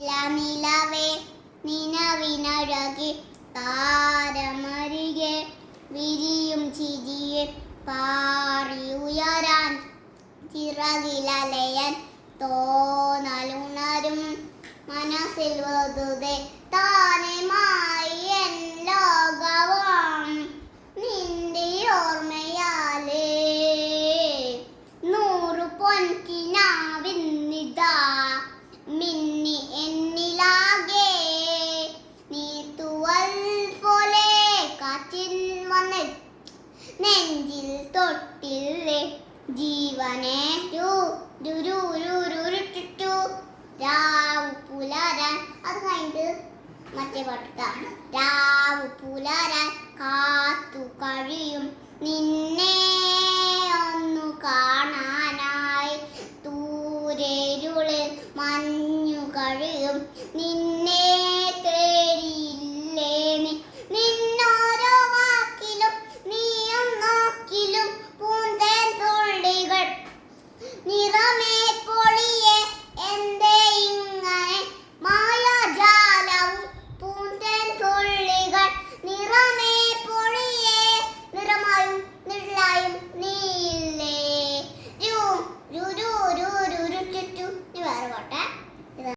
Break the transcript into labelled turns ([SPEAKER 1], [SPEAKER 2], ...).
[SPEAKER 1] നിലവേ നിലവിനഴകെ താരമരികെ വിരിയും ചിരിയെ പാറി ഉയരാൻ ചിറകിലലയൻ തോന്നലുണരും മനസ്സിൽ വെറുതെ താനമായി എൻ ലോകവും നിന്റെ ഓർമ്മയാലേ 100 പൊൻകിനാവിന്നിതാ മിന്നി എന്നിലാകെ നീ തൂവൽ പോലെ കാറ്റിൻ വന്ന് നെഞ്ചിൽ തൊട്ടില്ലേ ജീവനെ രാവു പുലരാൻ അത് കഴിഞ്ഞിട്ട് മറ്റേ പാട്ടാ രാവു പുലരാൻ കാത്തു കഴിയും നിന്നെ ഒന്നു കാണാനായി ദൂരെരുളിൽ മഞ്ഞു കഴിയും നിന്നെ